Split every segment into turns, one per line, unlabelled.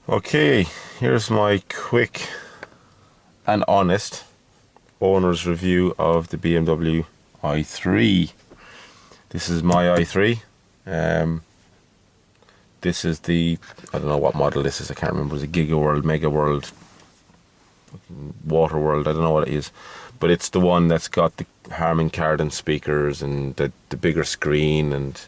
Okay, here's my quick and honest owner's review of the BMW i3. This is my i3. This is I don't know what model this is, I can't remember. It's a Giga World, Mega World, Water World, I don't know what it is. But it's the one that's got the Harman Kardon speakers and the bigger screen and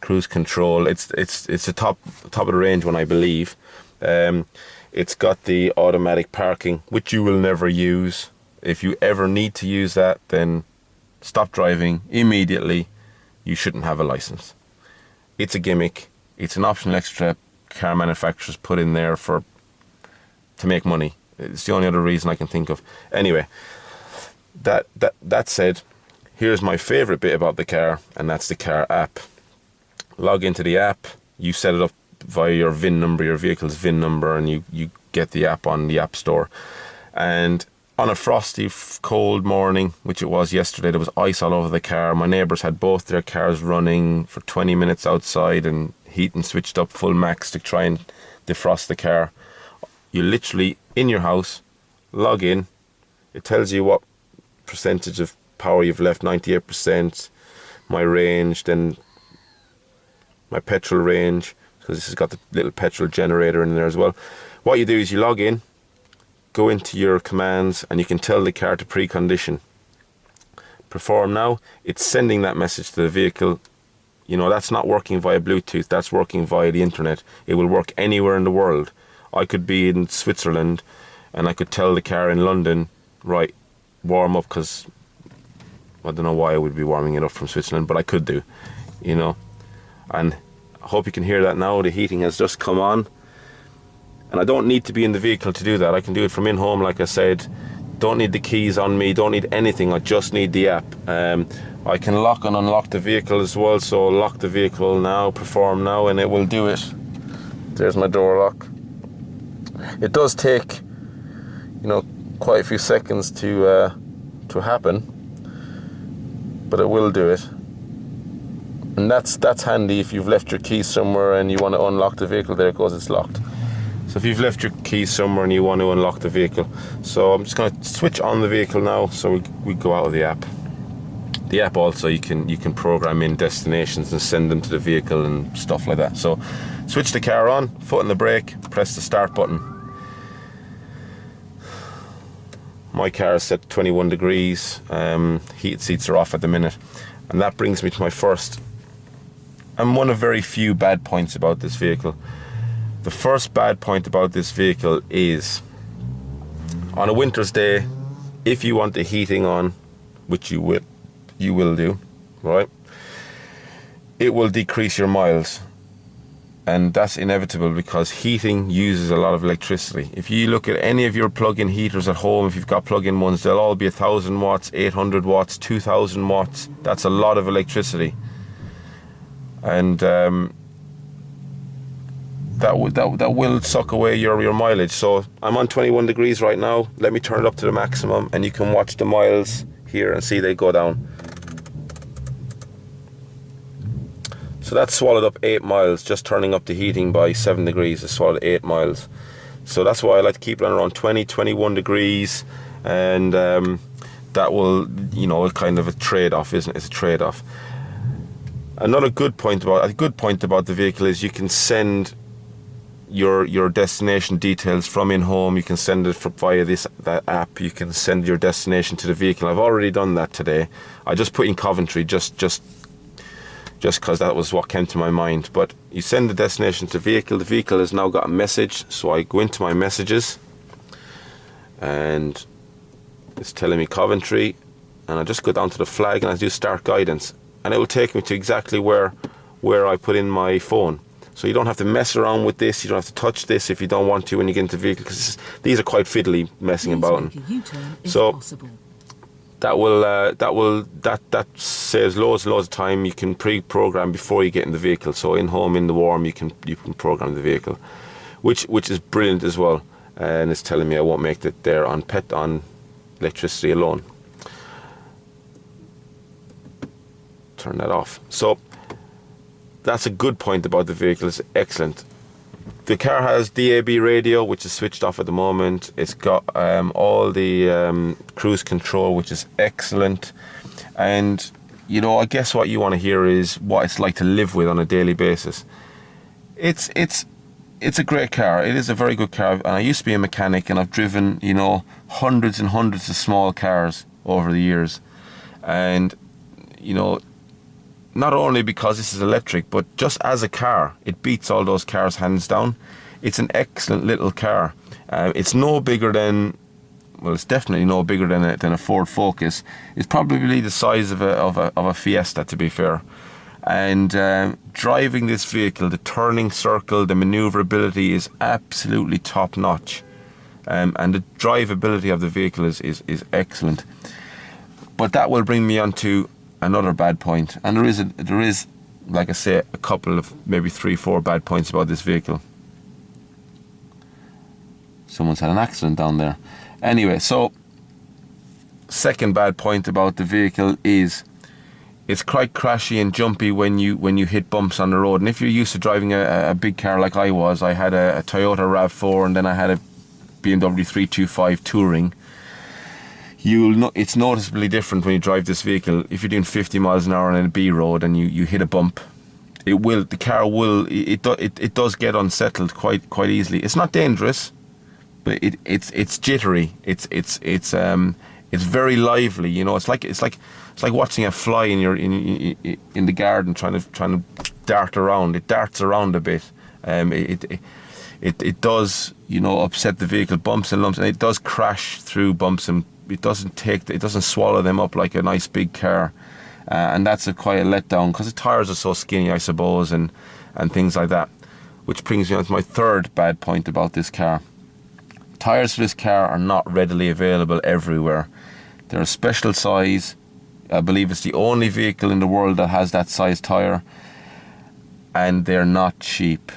cruise control. It's a top of the range one, I believe. It's got the automatic parking, which you will never use. If you ever need to use that, then stop driving immediately. You shouldn't have a license. It's a gimmick. It's an optional extra car manufacturers put in there to make money. It's the only other reason I can think of. Anyway, that said, here's my favorite bit about the car, and that's the car app. Log into the app, you set it up via your VIN number, your vehicle's VIN number, and you get the app on the App Store. And on a frosty, cold morning, which it was yesterday, there was ice all over the car. My neighbours had both their cars running for 20 minutes outside and heating switched up full max to try and defrost the car. You literally, in your house, log in. It tells you what percentage of power you've left, 98%, my range, then my petrol range, because this has got the little petrol generator in there as well. What you do is you log in, go into your commands, and you can tell the car to precondition. Perform now. It's sending that message to the vehicle. You know, that's not working via Bluetooth, that's working via the internet. It will work anywhere in the world. I could be in Switzerland and I could tell the car in London, right, warm up, because I don't know why I would be warming it up from Switzerland, but I could do, you know. And I hope you can hear that now. The heating has just come on, and I don't need to be in the vehicle to do that. I can do it from in home, like I said. Don't need the keys on me, don't need anything, I just need the app. I can lock and unlock the vehicle as well, so lock the vehicle now, perform now, and it will do it. There's my door lock. It does take, you know, quite a few seconds to happen, but it will do it. And that's handy if you've left your keys somewhere and you want to unlock the vehicle. There it goes, it's locked. So if you've left your keys somewhere and you want to unlock the vehicle. So I'm just going to switch on the vehicle now, so we go out of the app. The app also, you can program in destinations and send them to the vehicle and stuff like that. So switch the car on, foot on the brake, press the start button. My car is set to 21 degrees, heated seats are off at the minute. And that brings me to my first and one of very few bad points about this vehicle. The first bad point about this vehicle is, on a winter's day, if you want the heating on, which you will do, right? It will decrease your miles. And that's inevitable because heating uses a lot of electricity. If you look at any of your plug-in heaters at home, if you've got plug-in ones, they'll all be 1,000 watts, 800 watts, 2,000 watts. That's a lot of electricity. And that will suck away your mileage. So I'm on 21 degrees right now. Let me turn it up to the maximum and you can watch the miles here and see they go down. So that swallowed up 8 miles, just turning up the heating by 7 degrees, it swallowed 8 miles. So that's why I like to keep it on around 20, 21 degrees, and that will, you know, kind of a trade-off, isn't it? It's a trade-off. Another good point about the vehicle is you can send your destination details from in home. You can send it via that app. You can send your destination to the vehicle. I've already done that today. I just put in Coventry just because that was what came to my mind. But you send the destination to the vehicle has now got a message, so I go into my messages and it's telling me Coventry, and I just go down to the flag and I do start guidance, and it will take me to exactly where I put in my phone. So you don't have to mess around with this, you don't have to touch this if you don't want to when you get into the vehicle, because these are quite fiddly messing about. So that saves loads and loads of time. You can pre-program before you get in the vehicle. So in home, in the warm, you can program the vehicle, which is brilliant as well. And it's telling me I won't make it there on electricity alone. Turn that off. So that's a good point about the vehicle. It's excellent. The car has DAB radio, which is switched off at the moment. It's got all the cruise control, which is excellent. And, you know, I guess what you want to hear is what it's like to live with on a daily basis. It's a great car. It is a very good car. And I used to be a mechanic, and I've driven, you know, hundreds and hundreds of small cars over the years. And, you know, not only because this is electric, but just as a car, it beats all those cars hands down. It's an excellent little car. It's no bigger than, well, it's definitely no bigger than a Ford Focus. It's probably the size of a Fiesta, to be fair. And driving this vehicle, the turning circle, the maneuverability is absolutely top notch. And the drivability of the vehicle is excellent. But that will bring me on to another bad point, and there is, like I say, a couple of maybe 3-4 bad points about this vehicle. Someone's had an accident down there. Anyway, so second bad point about the vehicle is it's quite crashy and jumpy when you hit bumps on the road. And if you're used to driving a big car like I was, I had a Toyota RAV4 and then I had a BMW 325 Touring. It's noticeably different when you drive this vehicle. If you're doing 50 miles an hour on a B road and you hit a bump, the car does get unsettled quite easily. It's not dangerous, but it's jittery. It's very lively. You know, it's like watching a fly in the garden trying to dart around. It darts around a bit. It does, you know, upset the vehicle, bumps and lumps, and it does crash through bumps, and it doesn't swallow them up like a nice big car, and that's quite a letdown because the tires are so skinny, I suppose, and things like that. Which brings me on to my third bad point about this car. Tires for this car are not readily available everywhere. They're a special size. I believe it's the only vehicle in the world that has that size tire, and they're not cheap.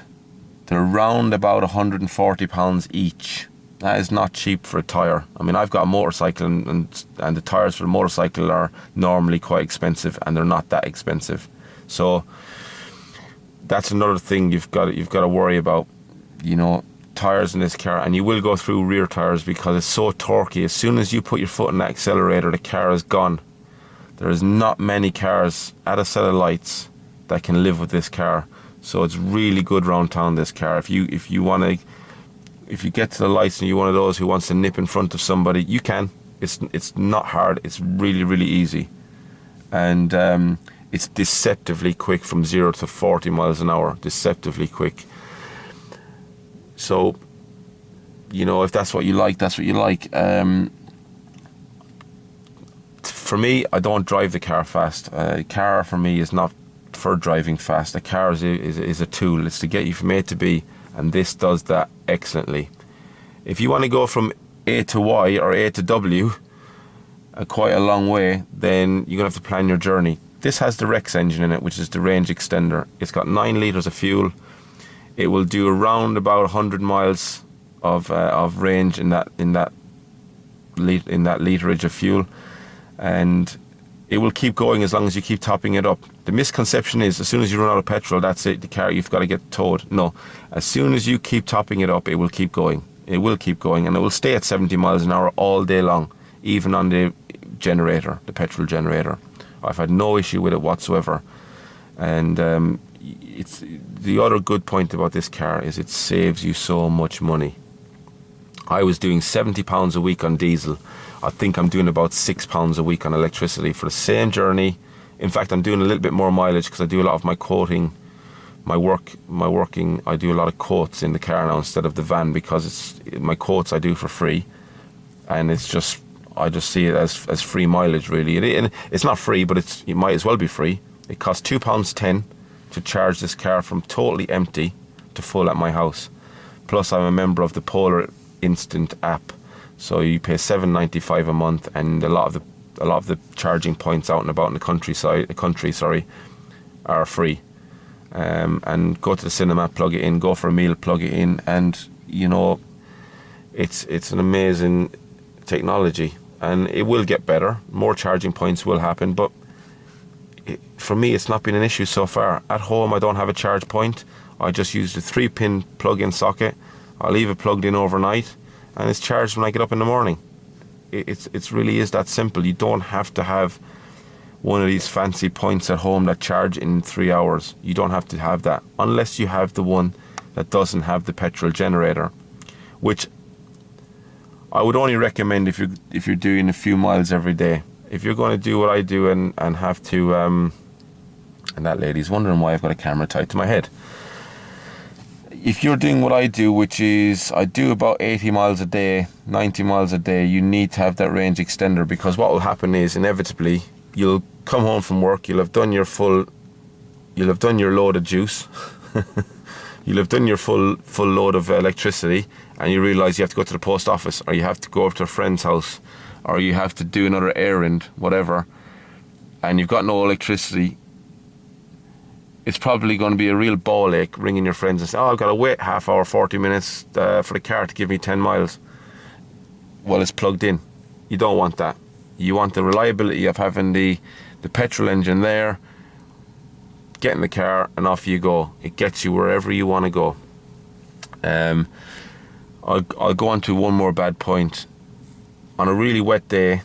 They're around about £140 each. That is not cheap for a tyre. I mean, I've got a motorcycle, and the tyres for a motorcycle are normally quite expensive, and they're not that expensive. So that's another thing you've got to worry about. You know, tyres in this car, and you will go through rear tyres because it's so torquey. As soon as you put your foot in the accelerator, the car is gone. There is not many cars at a set of lights that can live with this car. So it's really good round town, this car. If you get to the lights and you're one of those who wants to nip in front of somebody, you can. It's not hard. It's really, really easy. And it's deceptively quick from 0 to 40 miles an hour. Deceptively quick. So, you know, if that's what you like, that's what you like. For me, I don't drive the car fast. A car for me is not for driving fast. A car is a tool. It's to get you from A to B, and this does that excellently. If you want to go from A to Y or A to W quite a long way, then you're going to have to plan your journey. This has the Rex engine in it, which is the range extender. It's got 9 litres of fuel. It will do around about 100 miles of range in that literage of fuel, and it will keep going as long as you keep topping it up. The misconception is as soon as you run out of petrol, that's it, the car, you've got to get towed. No, as soon as you keep topping it up, it will keep going. It will keep going, and it will stay at 70 miles an hour all day long, even on the generator, the petrol generator. I've had no issue with it whatsoever. And it's the other good point about this car is it saves you so much money. I was doing £70 a week on diesel. I think I'm doing about £6 a week on electricity for the same journey. In fact, I'm doing a little bit more mileage because I do a lot of my quoting, my working. I do a lot of quotes in the car now instead of the van, because my quotes I do for free, and it's just, I just see it as free mileage really. And it's not free, but it might as well be free. It costs £2.10 to charge this car from totally empty to full at my house. Plus, I'm a member of the Polar Instant app. So you pay $7.95 a month, and a lot of the charging points out and about in the country are free. And go to the cinema, plug it in. Go for a meal, plug it in, and you know, it's an amazing technology, and it will get better. More charging points will happen, but for me, it's not been an issue so far. At home, I don't have a charge point. I just use the 3-pin plug-in socket. I leave it plugged in overnight, and it's charged when I get up in the morning. It really is that simple. You don't have to have one of these fancy points at home that charge in 3 hours. You don't have to have that unless you have the one that doesn't have the petrol generator, which I would only recommend if you're doing a few miles every day. If you're going to do what I do and have to, and that lady's wondering why I've got a camera tied to my head. If you're doing what I do, which is I do about 80 miles a day, 90 miles a day, you need to have that range extender, because what will happen is inevitably you'll come home from work, you'll have done your load of juice, you'll have done your full load of electricity, and you realise you have to go to the post office, or you have to go over to a friend's house, or you have to do another errand, whatever, and you've got no electricity. It's probably going to be a real ball ache ringing your friends and saying, oh, I've got to wait half hour, 40 minutes for the car to give me 10 miles. Well, it's plugged in. You don't want that. You want the reliability of having the petrol engine there, get in the car, and off you go. It gets you wherever you want to go. I'll go on to one more bad point. On a really wet day,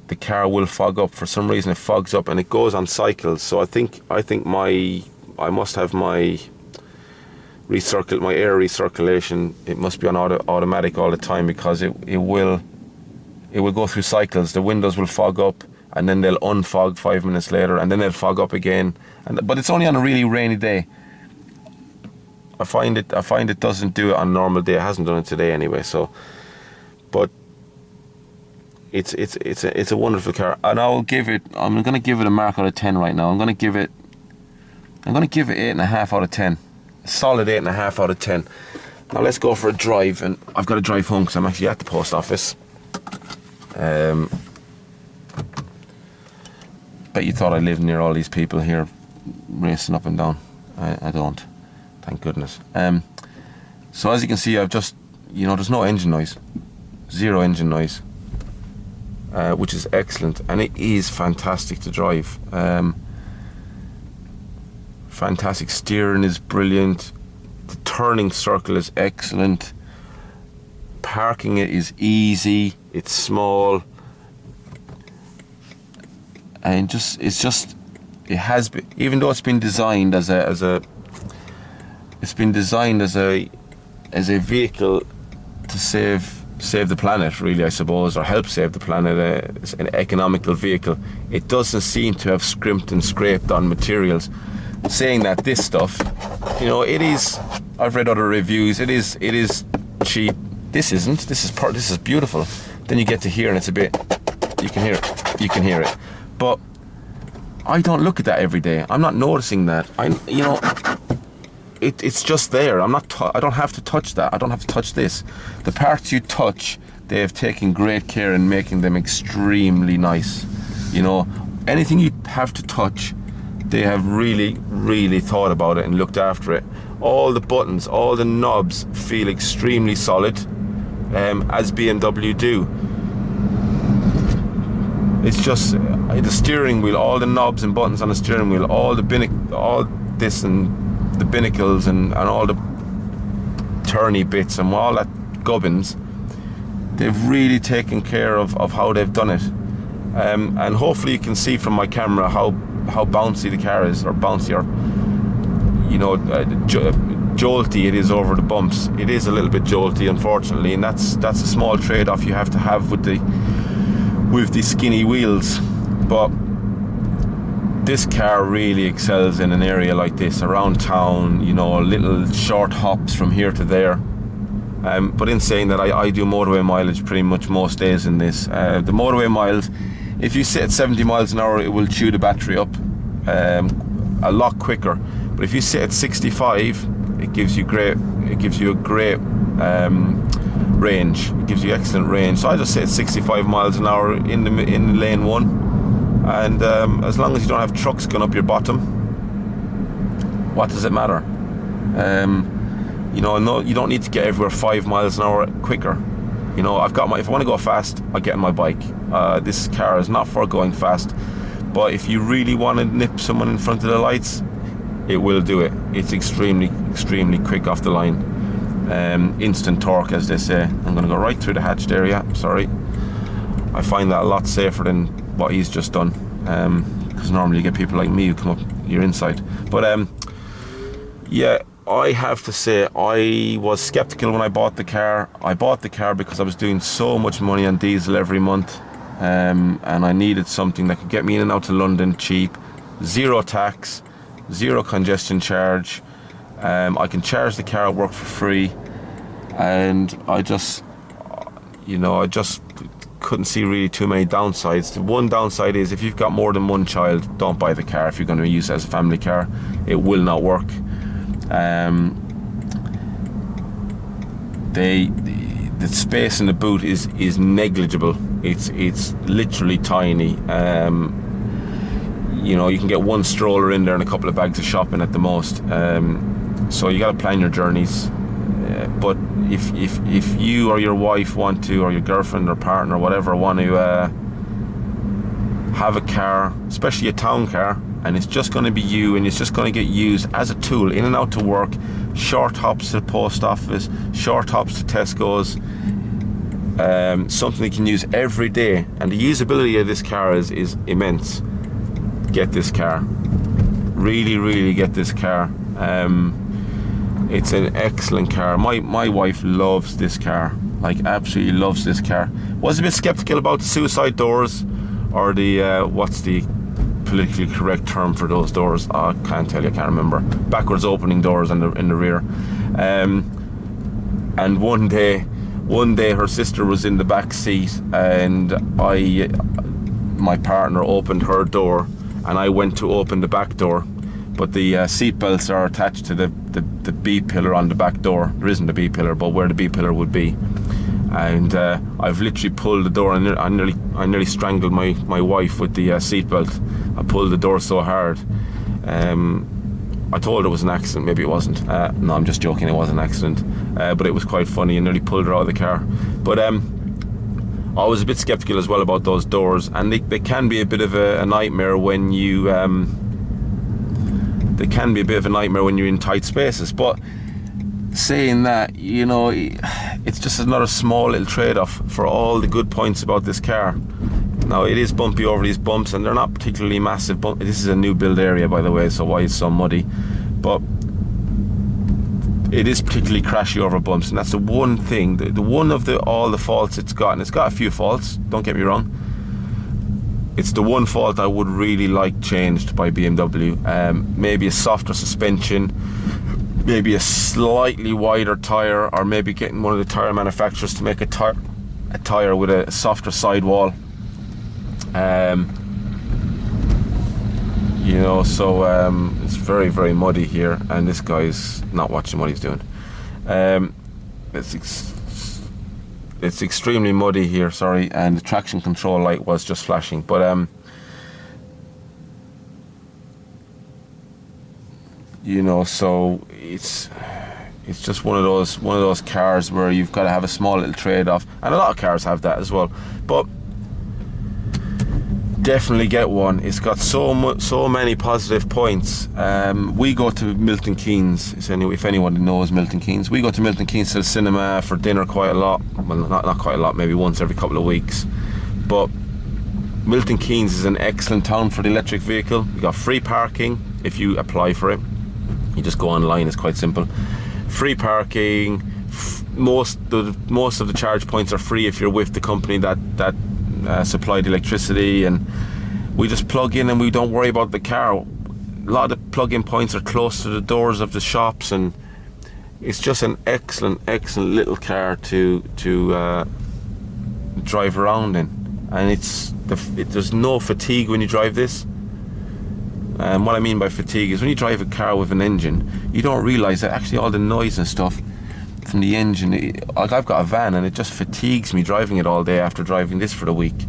the car will fog up. For some reason it fogs up, and it goes on cycles. So I think I must have my air recirculation. It must be on automatic all the time, because it will go through cycles. The windows will fog up, and then they'll unfog 5 minutes later, and then they'll fog up again. But it's only on a really rainy day. I find it doesn't do it on a normal day. It hasn't done it today anyway. So, but it's a wonderful car, and I'm going to give it a mark out of 10 right now. I'm going to give it 8.5 out of 10. A solid 8.5 out of 10. Now let's go for a drive, and I've got to drive home because I'm actually at the post office. Bet you thought I lived near all these people here racing up and down. I don't, thank goodness. So as you can see, I've just, there's no engine noise, zero engine noise, which is excellent, and it is fantastic to drive. Fantastic. Steering is brilliant. The turning circle is excellent. Parking it is easy. It's small, and it has been, even though it's been designed as a vehicle to save the planet, really, I suppose, or help save the planet. It's an economical vehicle. It doesn't seem to have scrimped and scraped on materials. Saying that, this stuff, it is. I've read other reviews. It is cheap. This isn't. This is beautiful. Then you get to here, and it's a bit. You can hear it. But I don't look at that every day. I'm not noticing that. It's just there. I don't have to touch that. I don't have to touch this. The parts you touch, they have taken great care in making them extremely nice. Anything you have to touch, they have really, really thought about it and looked after it. All the buttons, all the knobs feel extremely solid, as BMW do. It's just the steering wheel, all the knobs and buttons on the steering wheel, all this and the binnacles and all the turny bits and all that gubbins. They've really taken care of how they've done it, and hopefully you can see from my camera how bouncy the car is, or bouncy, or jolty it is over the bumps. It is a little bit jolty, unfortunately, and that's a small trade-off you have to have with the skinny wheels. But this car really excels in an area like this, around town, little short hops from here to there. But in saying that, I do motorway mileage pretty much most days in this. The motorway miles, if you sit at 70 miles an hour, it will chew the battery up a lot quicker. But if you sit at 65, it gives you a great range. It gives you excellent range. So I just sit at 65 miles an hour in lane 1, and as long as you don't have trucks going up your bottom, what does it matter? No, you don't need to get everywhere 5 miles an hour quicker. If I want to go fast, I get on my bike. This car is not for going fast, but if you really want to nip someone in front of the lights, it will do it. It's extremely quick off the line. Instant torque, as they say. I'm going to go right through the hatched area. Sorry, I find that a lot safer than what he's just done, because normally you get people like me who come up your inside. But yeah, I have to say I was skeptical when I bought the car. I bought the car because I was doing so much money on diesel every month, and I needed something that could get me in and out to London cheap, zero tax, zero congestion charge. I can charge the car at work for free, and I just couldn't see really too many downsides. The one downside is if you've got more than one child, don't buy the car if you're going to use it as a family car. It will not work. The space in the boot is negligible. It's literally tiny. You can get one stroller in there and a couple of bags of shopping at the most. So you got to plan your journeys. But if you or your wife want to, or your girlfriend or partner or whatever, want to have a car, especially a town car, and it's just going to be you, and it's just going to get used as a tool in and out to work, short hops to the post office, short hops to Tesco's, something you can use every day, and the usability of this car is immense. Get this car, really get this car. It's an excellent car. My wife loves this car, like absolutely loves this car. Was a bit skeptical about the suicide doors, or the what's the politically correct term for those doors? I can't tell you, I can't remember. Backwards opening doors in the rear. And one day her sister was in the back seat, and my partner opened her door, and I went to open the back door, but the seat belts are attached to the B pillar on the back door. There isn't a B pillar, but where the B pillar would be. And I've literally pulled the door, and I nearly strangled my wife with the seat belt. I pulled the door so hard. I told her it was an accident. Maybe it wasn't. No, I'm just joking. It was an accident. But it was quite funny. I nearly pulled her out of the car. But I was a bit skeptical as well about those doors, and they can be a bit of a nightmare when you. They can be a bit of a nightmare when you're in tight spaces. But saying that, it's just another small little trade-off for all the good points about this car. Now, it is bumpy over these bumps, and they're not particularly massive. This is a new build area, by the way, so why it's so muddy. But it is particularly crashy over bumps, and that's the one thing, the one of all the faults it's got, and it's got a few faults, don't get me wrong. It's the one fault I would really like changed by BMW. Maybe a softer suspension, maybe a slightly wider tyre, or maybe getting one of the tyre manufacturers to make a tyre with a softer sidewall. It's very muddy here, and this guy's not watching what he's doing. It's extremely muddy here, sorry, and the traction control light was just flashing. But so it's just one of those cars where you've got to have a small little trade-off, and a lot of cars have that as well. But definitely get one. It's got so many positive points. We go to Milton Keynes, if anyone knows Milton Keynes. We go to Milton Keynes to the cinema for dinner quite a lot. Well, not quite a lot, maybe once every couple of weeks. But Milton Keynes is an excellent town for the electric vehicle. You got free parking if you apply for it. You just go online, it's quite simple. Free parking. Most of the charge points are free if you're with the company that supplied electricity, and we just plug in and we don't worry about the car. A lot of the plug-in points are close to the doors of the shops, and it's just an excellent little car to drive around in. And there's no fatigue when you drive this. And what I mean by fatigue is when you drive a car with an engine, you don't realise that actually all the noise and stuff from the engine, like I've got a van, and it just fatigues me driving it all day after driving this for the week.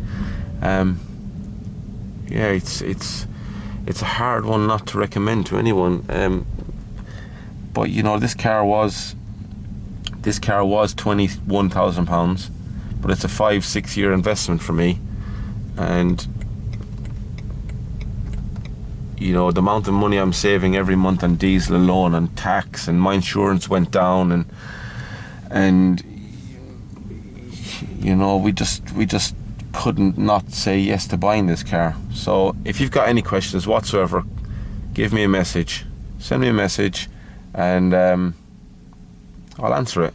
It's a hard one not to recommend to anyone. But this car was £21,000, but it's a 5-6 year investment for me, and you know, the amount of money I'm saving every month on diesel alone and tax, and my insurance went down, and you know, we just couldn't not say yes to buying this car. So if you've got any questions whatsoever, give me a message, send me a message, and I'll answer it.